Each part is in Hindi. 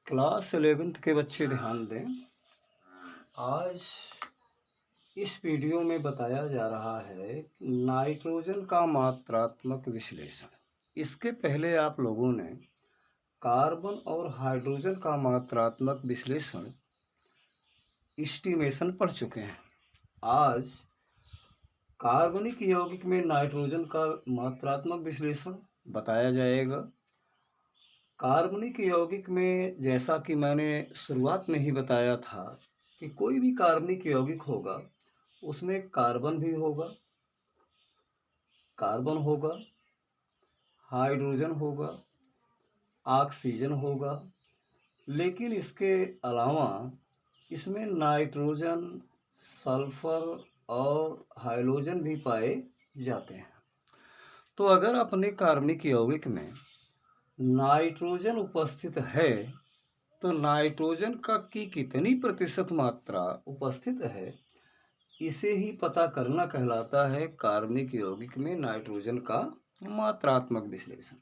क्लास 11th के बच्चे ध्यान दें। आज इस वीडियो में बताया जा रहा है नाइट्रोजन का मात्रात्मक विश्लेषण। इसके पहले आप लोगों ने कार्बन और हाइड्रोजन का मात्रात्मक विश्लेषण एस्टीमेशन पढ़ चुके हैं। आज कार्बनिक यौगिक में नाइट्रोजन का मात्रात्मक विश्लेषण बताया जाएगा। कार्बनिक यौगिक में जैसा कि मैंने शुरुआत में ही बताया था कि कोई भी कार्बनिक यौगिक होगा उसमें कार्बन भी होगा, कार्बन होगा, हाइड्रोजन होगा, ऑक्सीजन होगा, लेकिन इसके अलावा इसमें नाइट्रोजन, सल्फर और हाइड्रोजन भी पाए जाते हैं। तो अगर अपने कार्बनिक यौगिक में नाइट्रोजन उपस्थित है तो नाइट्रोजन का की कितनी प्रतिशत मात्रा उपस्थित है, इसे ही पता करना कहलाता है कार्बनिक यौगिक में नाइट्रोजन का मात्रात्मक विश्लेषण।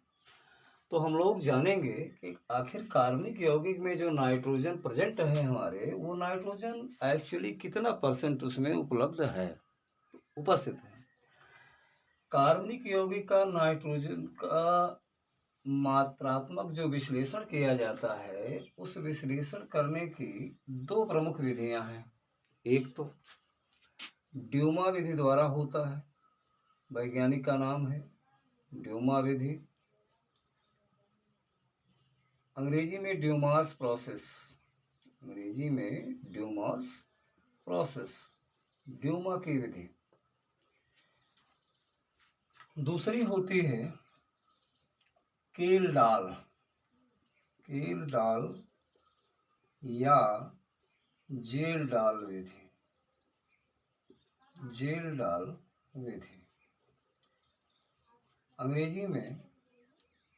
तो हम लोग जानेंगे कि आखिर कार्बनिक यौगिक में जो नाइट्रोजन प्रेजेंट है हमारे, वो नाइट्रोजन एक्चुअली कितना परसेंट उसमें उपलब्ध है, उपस्थित है। कार्बनिक यौगिक का नाइट्रोजन का मात्रात्मक जो विश्लेषण किया जाता है, उस विश्लेषण करने की दो प्रमुख विधियां हैं। एक तो ड्यूमा विधि द्वारा होता है, वैज्ञानिक का नाम है ड्यूमा विधि, अंग्रेजी में ड्यूमास प्रोसेस, अंग्रेजी में ड्यूमास प्रोसेस, ड्यूमा की विधि। दूसरी होती है कील-डाल, कील-डाल या जेल-डाल विधि, जेल-डाल विधि, अंग्रेजी में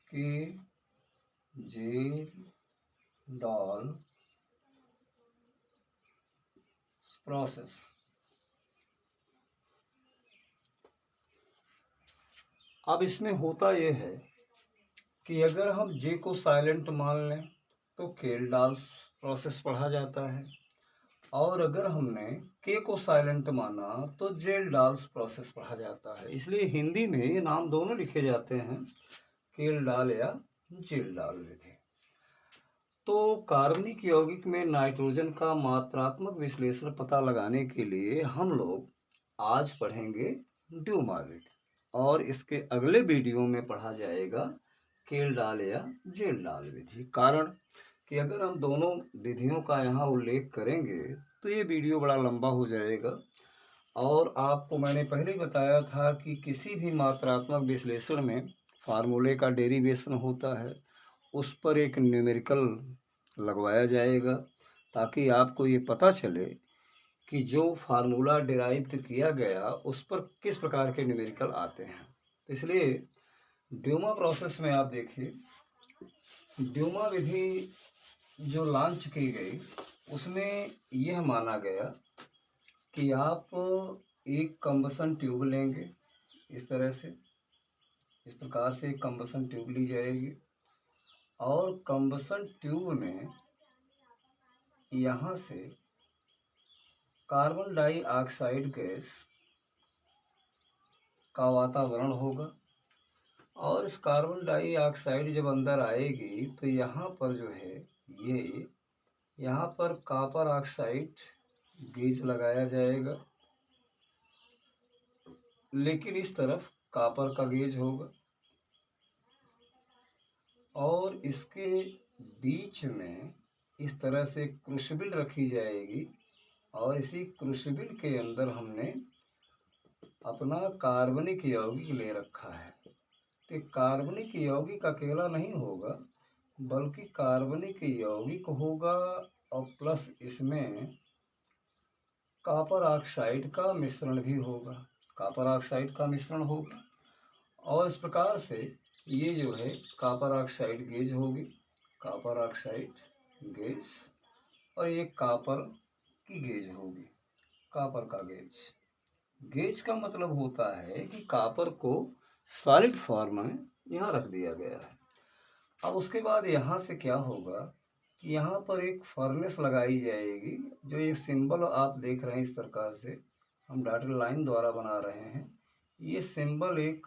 कील जेल-डाल प्रोसेस। अब इसमें होता यह है कि अगर हम जे को साइलेंट मान लें तो कील-डाल प्रोसेस पढ़ा जाता है, और अगर हमने के को साइलेंट माना तो जेल-डाल प्रोसेस पढ़ा जाता है। इसलिए हिंदी में ये नाम दोनों लिखे जाते हैं, कील-डाल या जेल-डाल विधि। तो कार्बनिक यौगिक में नाइट्रोजन का मात्रात्मक विश्लेषण पता लगाने के लिए हम लोग आज पढ़ेंगे ड्यूमा विधि, और इसके अगले वीडियो में पढ़ा जाएगा कील-डाल या जेल-डाल विधि। कारण कि अगर हम दोनों विधियों का यहाँ उल्लेख करेंगे तो ये वीडियो बड़ा लंबा हो जाएगा। और आपको मैंने पहले ही बताया था कि किसी भी मात्रात्मक विश्लेषण में फार्मूले का डेरिवेशन होता है, उस पर एक न्यूमेरिकल लगवाया जाएगा ताकि आपको ये पता चले कि जो फार्मूला डिराइव किया गया उस पर किस प्रकार के न्यूमेरिकल आते हैं। तो इसलिए ड्यूमा प्रोसेस में आप देखिए, ड्यूमा विधि जो लॉन्च की गई उसमें यह माना गया कि आप एक कंबसन ट्यूब लेंगे, इस तरह से, इस प्रकार से एक कंबसन ट्यूब ली जाएगी, और कंबसन ट्यूब में यहाँ से कार्बन डाइऑक्साइड गैस का वातावरण होगा, और इस कार्बन डाइऑक्साइड जब अंदर आएगी तो यहाँ पर जो है ये यहाँ पर कॉपर ऑक्साइड गेज लगाया जाएगा, लेकिन इस तरफ कॉपर का गेज होगा, और इसके बीच में इस तरह से क्रूसिबल रखी जाएगी, और इसी क्रूसिबल के अंदर हमने अपना कार्बनिक यौगिक ले रखा है। तो कार्बनिक यौगिक अकेला नहीं होगा, बल्कि कार्बनिक यौगिक होगा और प्लस इसमें कॉपर ऑक्साइड का मिश्रण भी होगा, कॉपर ऑक्साइड का मिश्रण होगा, और इस प्रकार से ये जो है कॉपर ऑक्साइड गेज होगी, कॉपर ऑक्साइड गेज, और ये कॉपर की गेज होगी, कॉपर का गेज। गेज का मतलब होता है कि कॉपर को सॉलिड फॉर्म में यहाँ रख दिया गया है। अब उसके बाद यहाँ से क्या होगा कि यहाँ पर एक फर्नेस लगाई जाएगी। जो ये सिंबल आप देख रहे हैं इस प्रकार से हम डॉटेड लाइन द्वारा बना रहे हैं, ये सिंबल एक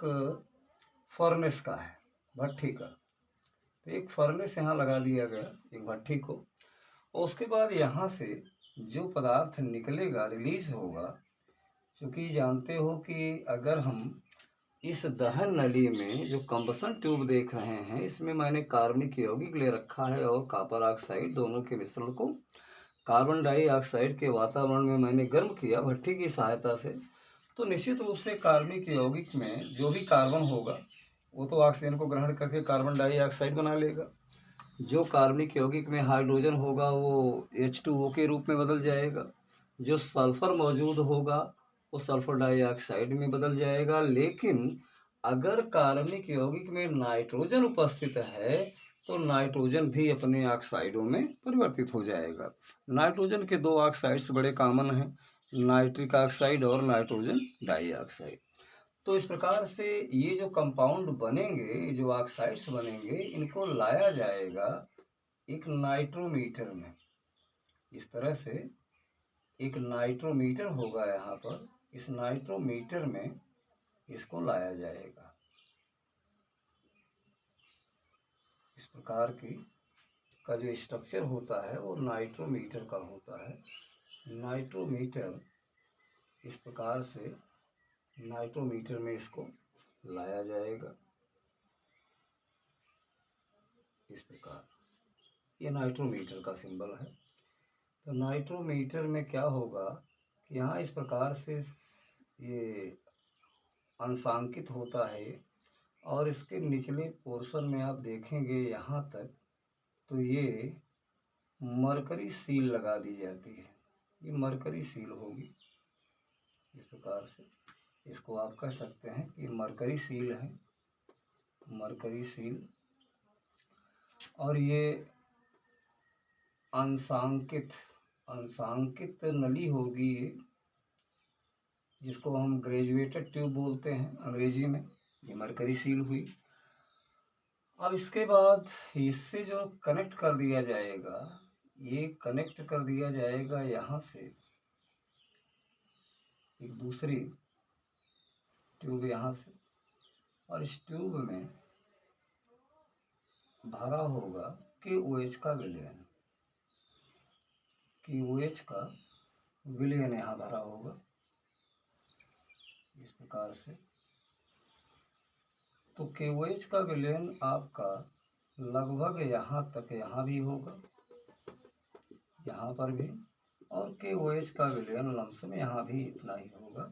फर्नेस का है, भट्ठी का। तो एक फर्नेस यहाँ लगा दिया गया एक भट्ठी को, और उसके बाद यहाँ से जो पदार्थ निकलेगा, रिलीज होगा। क्योंकि जानते हो कि अगर हम इस दहन नली में जो कंबसन ट्यूब देख रहे हैं, इसमें मैंने कार्बनिक यौगिक ले रखा है और कॉपर ऑक्साइड, दोनों के मिश्रण को कार्बन डाइऑक्साइड के वातावरण में मैंने गर्म किया भट्ठी की सहायता से। तो निश्चित रूप से कार्बनिक यौगिक में जो भी कार्बन होगा वो तो ऑक्सीजन को ग्रहण करके कार्बन डाइऑक्साइड बना लेगा। जो कार्बनिक यौगिक में हाइड्रोजन होगा वो H2O के रूप में बदल जाएगा। जो सल्फर मौजूद होगा वो सल्फर डाइऑक्साइड में बदल जाएगा। लेकिन अगर कार्बनिक यौगिक में नाइट्रोजन उपस्थित है तो नाइट्रोजन भी अपने ऑक्साइडों में परिवर्तित हो जाएगा। नाइट्रोजन के दो ऑक्साइड्स बड़े कॉमन हैं, नाइट्रिक ऑक्साइड और नाइट्रोजन डाइऑक्साइड। तो इस प्रकार से ये जो कंपाउंड बनेंगे, जो ऑक्साइड्स बनेंगे, इनको लाया जाएगा एक नाइट्रोमीटर में। इस तरह से एक नाइट्रोमीटर होगा यहाँ पर, इस नाइट्रोमीटर में इसको लाया जाएगा। इस प्रकार की का जो स्ट्रक्चर होता है वो नाइट्रोमीटर का होता है। नाइट्रोमीटर इस प्रकार से नाइट्रोमीटर में इसको लाया जाएगा। इस प्रकार ये नाइट्रोमीटर का सिंबल है। तो नाइट्रोमीटर में क्या होगा कि यहाँ इस प्रकार से ये अंशांकित होता है, और इसके निचले पोर्शन में आप देखेंगे यहाँ तक तो ये मरकरी सील लगा दी जाती है। ये मरकरी सील होगी। इस प्रकार से इसको आप कह सकते हैं कि मरकरी सील है, मरकरी सील। और ये अंशांकित नली होगी ये, जिसको हम ग्रेजुएटेड ट्यूब बोलते हैं अंग्रेजी में। ये मरकरी सील हुई। अब इसके बाद इससे जो कनेक्ट कर दिया जाएगा, ये कनेक्ट कर दिया जाएगा यहाँ से एक दूसरी ट्यूब यहाँ से, और इस ट्यूब में भरा होगा KOH का विलयन। KOH का विलयन यहाँ भरा होगा इस प्रकार से। तो KOH का विलयन आपका लगभग यहाँ तक, यहाँ भी होगा, यहाँ पर भी, और KOH का विलयन लमसम यहाँ भी इतना ही होगा।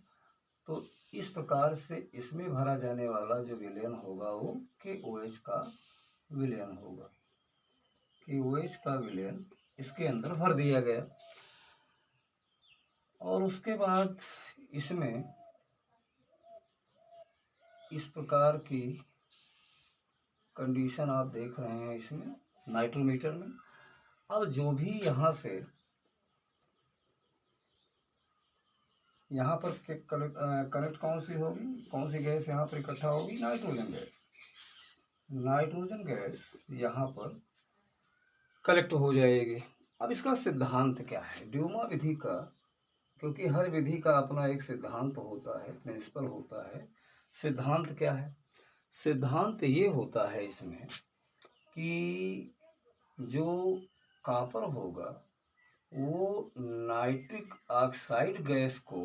तो इस प्रकार से इसमें भरा जाने वाला जो विलयन होगा वो KOH का विलयन होगा। KOH का विलयन इसके अंदर भर दिया गया, और उसके बाद इसमें इस प्रकार की कंडीशन आप देख रहे हैं इसमें नाइट्रोमीटर में। अब जो भी यहाँ से यहाँ पर कनेक्ट कौन सी होगी, कौन सी गैस यहाँ पर इकट्ठा होगी? Nitrogen gas. नाइट्रोजन गैस यहाँ पर कलेक्ट हो जाएगी। अब इसका सिद्धांत क्या है ड्यूमा विधि का? क्योंकि हर विधि का अपना एक सिद्धांत होता है, प्रिंसिपल होता है। सिद्धांत क्या है? सिद्धांत ये होता है इसमें कि जो कॉपर होगा वो नाइट्रिक ऑक्साइड गैस को,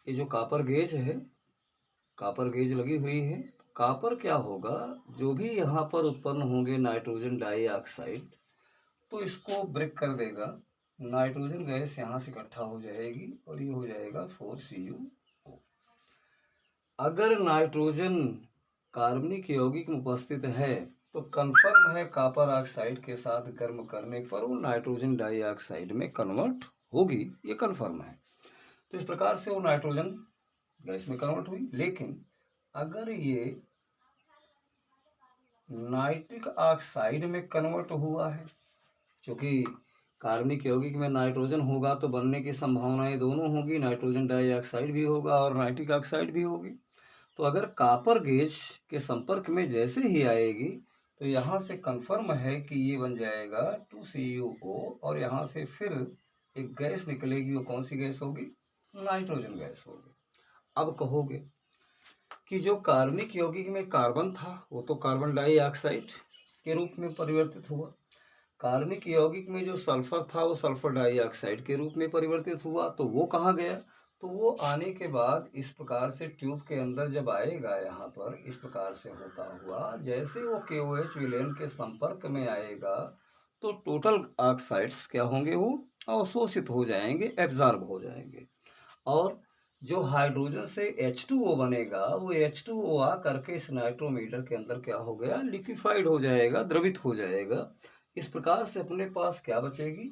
ये जो कॉपर गेज है, कॉपर गेज लगी हुई है, कॉपर क्या होगा, जो भी यहाँ पर उत्पन्न होंगे नाइट्रोजन डाइऑक्साइड, तो इसको ब्रेक कर देगा। नाइट्रोजन गैस यहाँ से इकट्ठा हो जाएगी और ये हो जाएगा 4Cu। अगर नाइट्रोजन कार्बनिक यौगिक में उपस्थित है तो कंफर्म है कॉपर ऑक्साइड के साथ गर्म करने पर वो नाइट्रोजन डाइऑक्साइड में कन्वर्ट होगी, ये कंफर्म है। तो इस प्रकार से वो नाइट्रोजन गैस में कन्वर्ट हुई। लेकिन अगर ये नाइट्रिक ऑक्साइड में कन्वर्ट हुआ है, क्योंकि कार्बनिक यौगिक में नाइट्रोजन होगा तो बनने की संभावनाएं दोनों होगी, नाइट्रोजन डाइऑक्साइड भी होगा और नाइट्रिक ऑक्साइड भी होगी। तो अगर कॉपर गेज के संपर्क में जैसे ही आएगी तो यहाँ से कंफर्म है कि ये बन जाएगा 2CuO और यहाँ से फिर एक गैस निकलेगी। वो कौन सी गैस होगी? नाइट्रोजन गैस होगी। अब कहोगे कि जो कार्बनिक यौगिक में कार्बन था वो तो कार्बन डाइऑक्साइड के रूप में परिवर्तित हुआ, कार्बनिक यौगिक में जो सल्फर था वो सल्फर डाइऑक्साइड के रूप में परिवर्तित हुआ, तो वो कहाँ गया? तो वो आने के बाद इस प्रकार से ट्यूब के अंदर जब आएगा, यहाँ पर इस प्रकार से होता हुआ, जैसे वो KOH विलेन के संपर्क में आएगा तो टोटल ऑक्साइड्स क्या होंगे? वो अवशोषित हो जाएंगे, एब्जॉर्ब हो जाएंगे, और जो हाइड्रोजन से H2O बनेगा वो H2O आ करके इस नाइट्रोमीटर के अंदर क्या हो गया? लिक्विफाइड हो जाएगा, द्रवित हो जाएगा। इस प्रकार से अपने पास क्या बचेगी?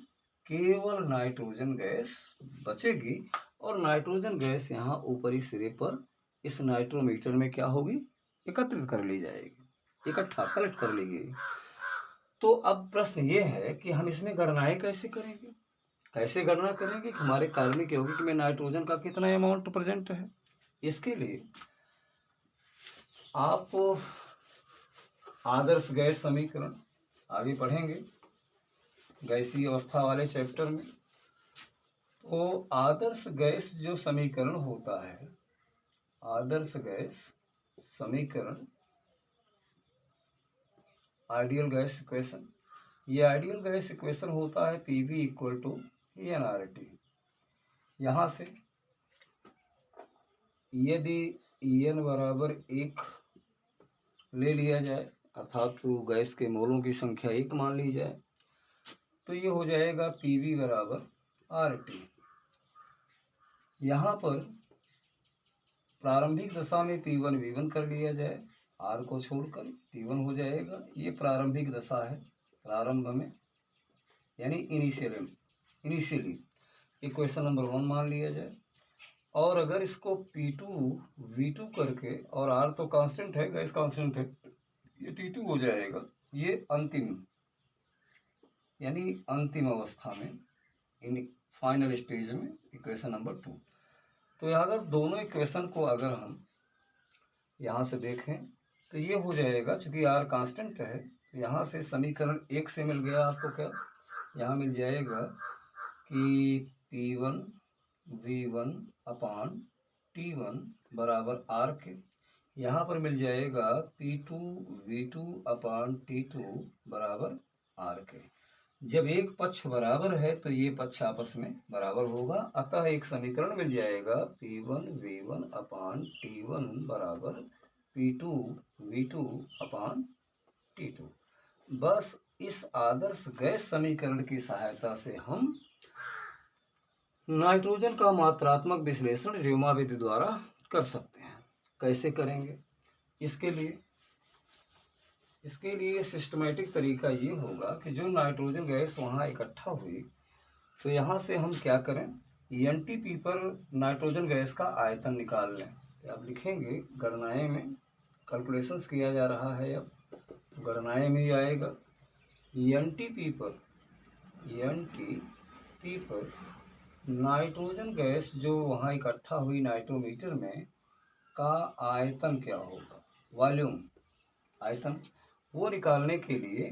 केवल नाइट्रोजन गैस बचेगी, और नाइट्रोजन गैस यहाँ ऊपरी सिरे पर इस नाइट्रोमीटर में क्या होगी? एकत्रित कर ली जाएगी, इकट्ठा कलेक्ट कर ली गई। तो अब प्रश्न ये है कि हम इसमें गणनाएं कैसे करेंगे? कैसे गणना करेंगे कि हमारे कार्बनिक यौगिक में नाइट्रोजन का कितना अमाउंट प्रेजेंट है? इसके लिए आप आदर्श गैस समीकरण आगे पढ़ेंगे गैसीय अवस्था वाले चैप्टर में। तो आदर्श गैस जो समीकरण होता है, आदर्श गैस समीकरण, आइडियल गैस इक्वेशन, ये आइडियल गैस इक्वेशन होता है PV इक्वल टू nRT। यहाँ से यदि En बराबर 1 ले लिया जाए, अर्थात तो गैस के मोलों की संख्या 1 मान ली जाए, तो ये हो जाएगा PV बराबर RT। यहाँ पर प्रारंभिक दशा में P1 V1 कर लिया जाए, R को छोड़कर T1 हो जाएगा। ये प्रारंभिक दशा है, प्रारंभ में, यानी इनिशियली इक्वेशन नंबर 1 मान लिया जाए। और अगर इसको P2 V2 करके, और R तो कांस्टेंट है, गैस कांस्टेंट है, ये T2 हो जाएगा। ये अंतिम, यानी अंतिम अवस्था में, इन फाइनल स्टेज में, इक्वेशन नंबर 2। तो अगर दोनों इक्वेशन को अगर हम यहाँ से देखें तो ये हो जाएगा, चूंकि R कांस्टेंट है, यहाँ से समीकरण 1 से मिल गया आपको क्या? यहाँ मिल जाएगा कि P1 V1 अपान T1 बराबर R के, यहाँ पर मिल जाएगा P2 V2 अपान T2 बराबर R के। जब एक पक्ष बराबर है तो ये पक्ष आपस में बराबर होगा, अतः एक समीकरण मिल जाएगा P1 V1 अपान T1 बराबर P2 V2 अपान T2। बस इस आदर्श गैस समीकरण की सहायता से हम नाइट्रोजन का मात्रात्मक विश्लेषण र्योमा विधि द्वारा कर सकते हैं। कैसे करेंगे? इसके लिए सिस्टमेटिक तरीका ये होगा कि जो नाइट्रोजन गैस वहाँ इकट्ठा हुई, तो यहाँ से हम क्या करें? NTP पर नाइट्रोजन गैस का आयतन निकाल लें। तो आप लिखेंगे, गणनाएं में कैलकुलेशंस किया जा रहा है, अब गणनाएं में आएगा NTP पर नाइट्रोजन गैस जो वहाँ इकट्ठा हुई नाइट्रोमीटर में का आयतन क्या होगा? वॉल्यूम, आयतन, वो निकालने के लिए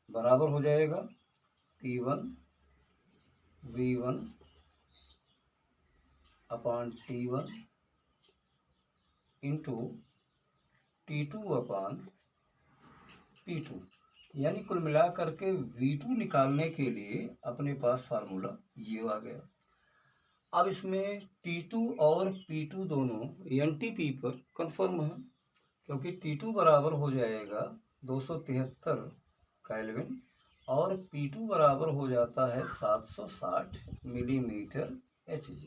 बराबर हो जाएगा P1 V1 अपान T1 इंटू T2 अपान P2, यानी कुल मिला करके V2 निकालने के लिए अपने पास फार्मूला ये आ गया। अब इसमें T2 और P2 दोनों NTP पर कंफर्म है, क्योंकि T2 बराबर हो जाएगा 273 केल्विन और P2 बराबर हो जाता है 760 मिलीमीटर Hg।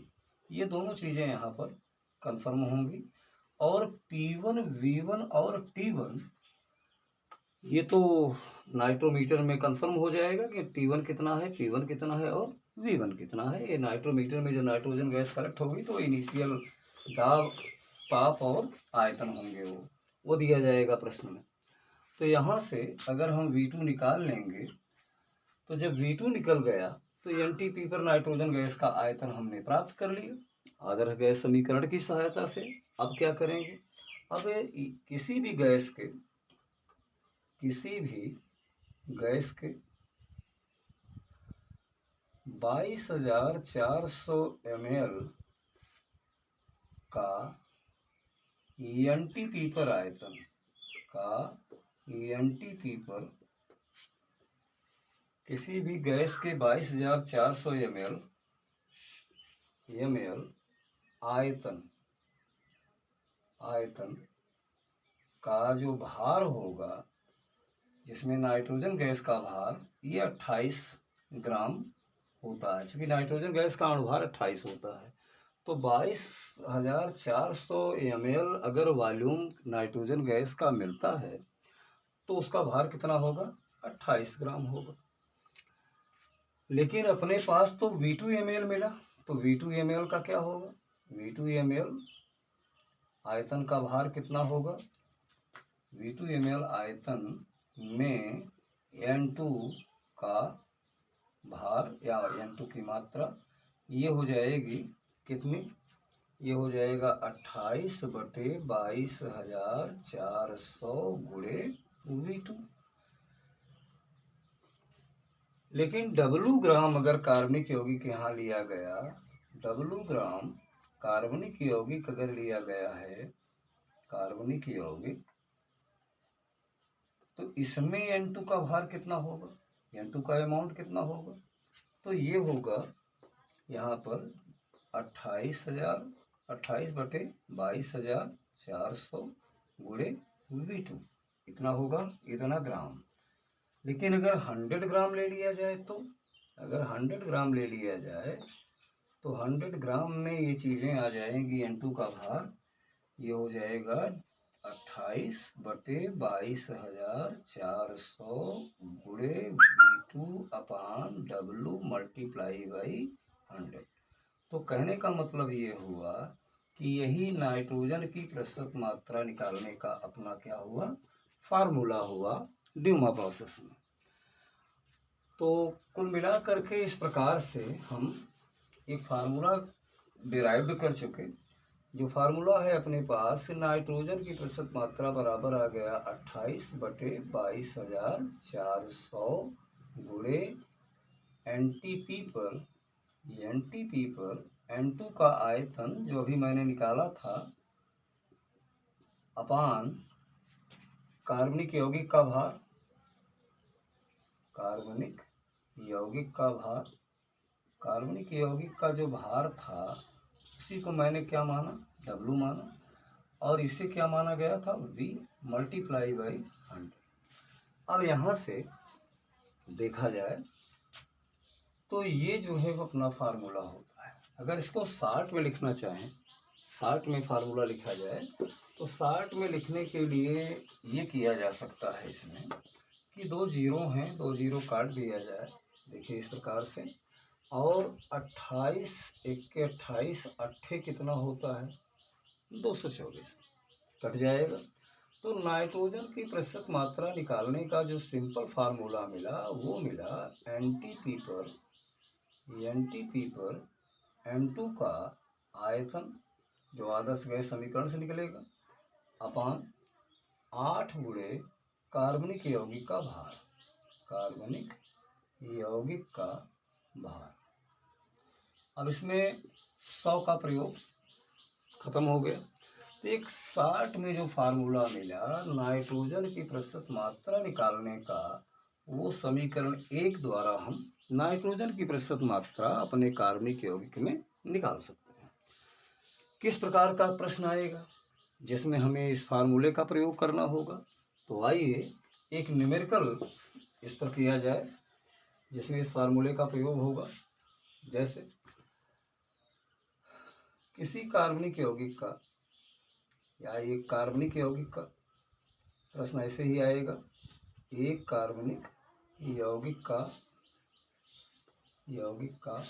ये दोनों चीज़ें यहाँ पर कंफर्म होंगी। और P1 V1 और T1 ये तो नाइट्रोमीटर में कंफर्म हो जाएगा कि T1 कितना है, P1 कितना है और V1 कितना है। ये नाइट्रोमीटर में जो नाइट्रोजन गैस कलेक्ट होगी तो इनिशियल दाब, ताप और आयतन होंगे, वो दिया जाएगा प्रश्न में। तो यहाँ से अगर हम V2 निकाल लेंगे, तो जब V2 निकल गया तो NTP पर नाइट्रोजन गैस का आयतन हमने प्राप्त कर लिया आदर्श गैस समीकरण की सहायता से। अब क्या करेंगे? अब किसी भी गैस के किसी भी गैस के 22,400 ml का NTP पर आयतन का NTP पर किसी भी गैस के 22,400 ml आयतन का जो भार होगा, जिसमें नाइट्रोजन गैस का भार ये 28 ग्राम होता है। चूँकि नाइट्रोजन गैस का अणुभार 28 होता है, तो 22,400 ml अगर वॉल्यूम नाइट्रोजन गैस का मिलता है तो उसका भार कितना होगा? 28 ग्राम होगा। लेकिन अपने पास तो V2 ml मिला, तो V2 ml का क्या होगा? V2 ml आयतन का भार कितना होगा? V2 ml आयतन में N2 का भार या N2 की मात्रा ये हो जाएगी कितनी? ये हो जाएगा 28/22,400 गुणे V2। लेकिन W ग्राम अगर कार्बनिक यौगिक यहाँ लिया गया, W ग्राम कार्बनिक यौगिक अगर लिया गया है, कार्बनिक यौगिक, तो इसमें N2 का भार कितना होगा? N2 का अमाउंट कितना होगा? तो ये होगा यहाँ पर 28/22,400 गुणे V2, इतना होगा, इतना ग्राम। लेकिन अगर 100 ग्राम ले लिया जाए तो, अगर 100 ग्राम ले लिया जाए तो 100 ग्राम में ये चीज़ें आ जाएंगी। N2 का भार ये हो जाएगा 28/22,400 गुणे V2/W मल्टीप्लाई बाई 100। तो कहने का मतलब ये हुआ कि यही नाइट्रोजन की प्रतिशत मात्रा निकालने का अपना क्या हुआ? फार्मूला हुआ ड्यूमा प्रोसेस में। तो कुल मिला करके इस प्रकार से हम एक फार्मूला डिराइव्ड कर चुके। जो फार्मूला है अपने पास, नाइट्रोजन की प्रतिशत मात्रा बराबर आ गया 28/22,400 गुणे NTP पर N2 का आयतन जो अभी मैंने निकाला था अपान कार्बनिक यौगिक का भार, कार्बनिक यौगिक का भार, कार्बनिक यौगिक का जो भार था उसी को मैंने क्या माना? W माना, और इसे क्या माना गया था? V multiply by 100। अब यहाँ से देखा जाए तो ये जो है वो अपना फार्मूला होता है। अगर इसको शॉर्ट में लिखना चाहें, शॉर्ट में फार्मूला लिखा जाए तो शॉर्ट में लिखने के लिए ये किया जा सकता है इसमें कि 2 जीरो हैं, 2 जीरो काट दिया जाए, देखिए इस प्रकार से, और 28 1 के 28 अट्ठे कितना होता है? 224 कट जाएगा। तो नाइट्रोजन की प्रतिशत मात्रा निकालने का जो सिंपल फार्मूला मिला वो मिला NTP पर N2 का आयतन जो आदर्श गैस समीकरण से निकलेगा अपान 8 गुणे कार्बनिक यौगिक का भार, कार्बनिक यौगिक का भार। अब इसमें 100 का प्रयोग खत्म हो गया। तो एक 60 में जो फार्मूला मिला नाइट्रोजन की प्रतिशत मात्रा निकालने का, वो समीकरण 1 द्वारा हम नाइट्रोजन की प्रतिशत मात्रा अपने कार्बनिक यौगिक में निकाल सकते हैं। किस प्रकार का प्रश्न आएगा जिसमें हमें इस फार्मूले का प्रयोग करना होगा? तो आइए एक न्यूमेरिकल इस पर किया जाए जिसमें इस फार्मूले का प्रयोग होगा। जैसे किसी कार्बनिक यौगिक का या एक कार्बनिक यौगिक का प्रश्न ऐसे ही आएगा। एक कार्बनिक यौगिक का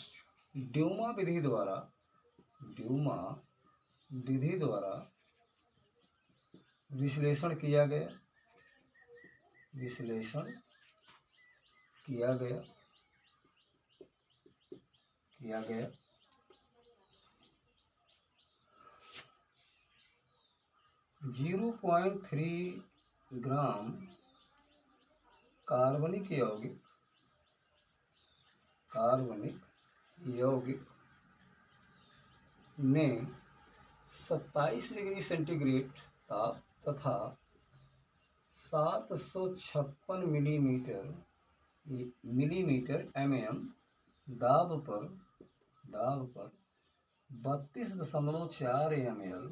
ड्यूमा विधि द्वारा विश्लेषण किया गया 0.3 ग्राम कार्बनिक यौगिक में 27 डिग्री सेंटीग्रेड ताप तथा 756 मिलीमीटर mm दाब पर 32.4 ml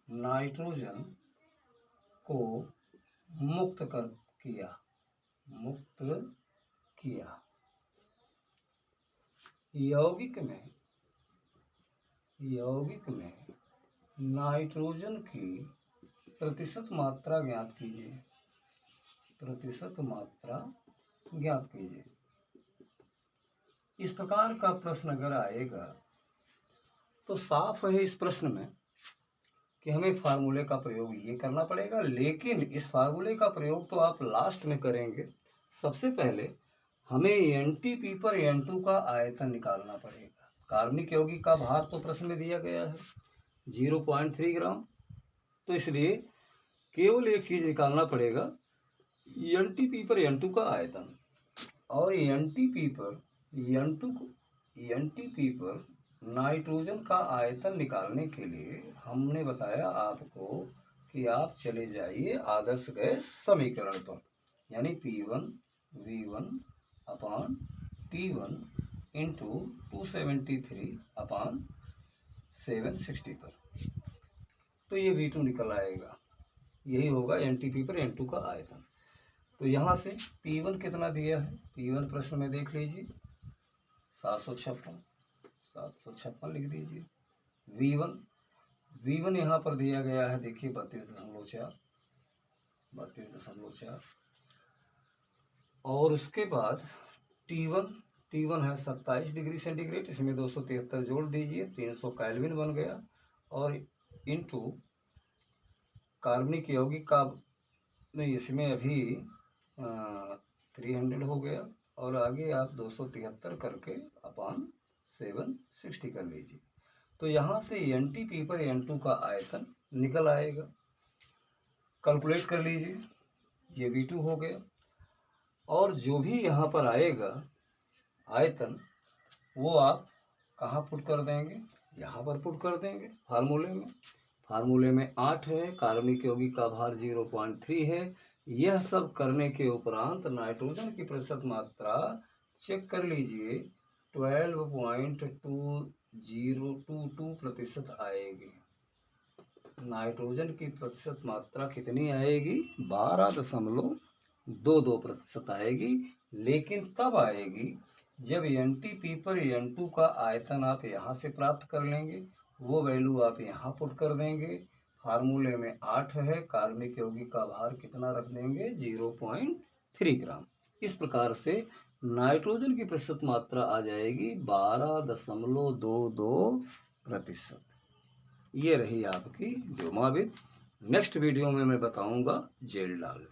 नाइट्रोजन को मुक्त किया। यौगिक में नाइट्रोजन की प्रतिशत मात्रा ज्ञात कीजिए। इस प्रकार का प्रश्न अगर आएगा तो साफ है इस प्रश्न में कि हमें फार्मूले का प्रयोग ये करना पड़ेगा, लेकिन इस फार्मूले का प्रयोग तो आप लास्ट में करेंगे। सबसे पहले हमें NTP पर N2 का आयतन निकालना पड़ेगा। कार्बनिक यौगिक का भार तो प्रश्न में दिया गया है 0.3 ग्राम, तो इसलिए केवल एक चीज़ निकालना पड़ेगा NTP पर N2 का आयतन। और NTP पर नाइट्रोजन का आयतन निकालने के लिए हमने बताया आपको कि आप चले जाइए आदर्श गैस समीकरण पर, यानी P1V1/T1 इंटू 273/760 पर, तो ये V2 निकल आएगा। यही होगा NTP पर N2 का आयतन। तो यहाँ से P1 कितना दिया है, P1 प्रश्न में देख लीजिए 756 लिख दीजिए। V1 यहाँ पर दिया गया है, देखिए 32.4। और उसके बाद T1 है 27 डिग्री सेंटीग्रेड, इसमें 273 जोड़ दीजिए, 300 केल्विन बन गया। और इंटू कार्बनिक यौगिक का नहीं, इसमें अभी 300 हो गया, और आगे आप 273 करके 760 कर लीजिए। तो यहाँ से NTP पर N2 का आयतन निकल आएगा। कैलकुलेट कर लीजिए, ये V2 हो गया। और जो भी यहाँ पर आएगा आयतन, वो आप कहाँ पुट कर देंगे, यहाँ पर पुट कर देंगे फार्मूले में 8 है, कार्बनिक यौगिक का भार 0.3 है। यह सब करने के उपरांत नाइट्रोजन की प्रतिशत मात्रा चेक कर लीजिए, 12.2022% आएगी। नाइट्रोजन की प्रतिशत मात्रा कितनी आएगी, 12.22% आएगी। लेकिन तब आएगी जब NTP पर N2 का आयतन आप यहाँ से प्राप्त कर लेंगे, वो वैल्यू आप यहाँ पुट कर देंगे। फार्मूले में 8 है, कार्बनिक यौगिक का भार कितना रख देंगे, 0.3 ग्राम। इस प्रकार से नाइट्रोजन की प्रतिशत मात्रा आ जाएगी 12.22%। ये रही आपकी व्योमाविद। नेक्स्ट वीडियो में मैं बताऊंगा जेल डाल।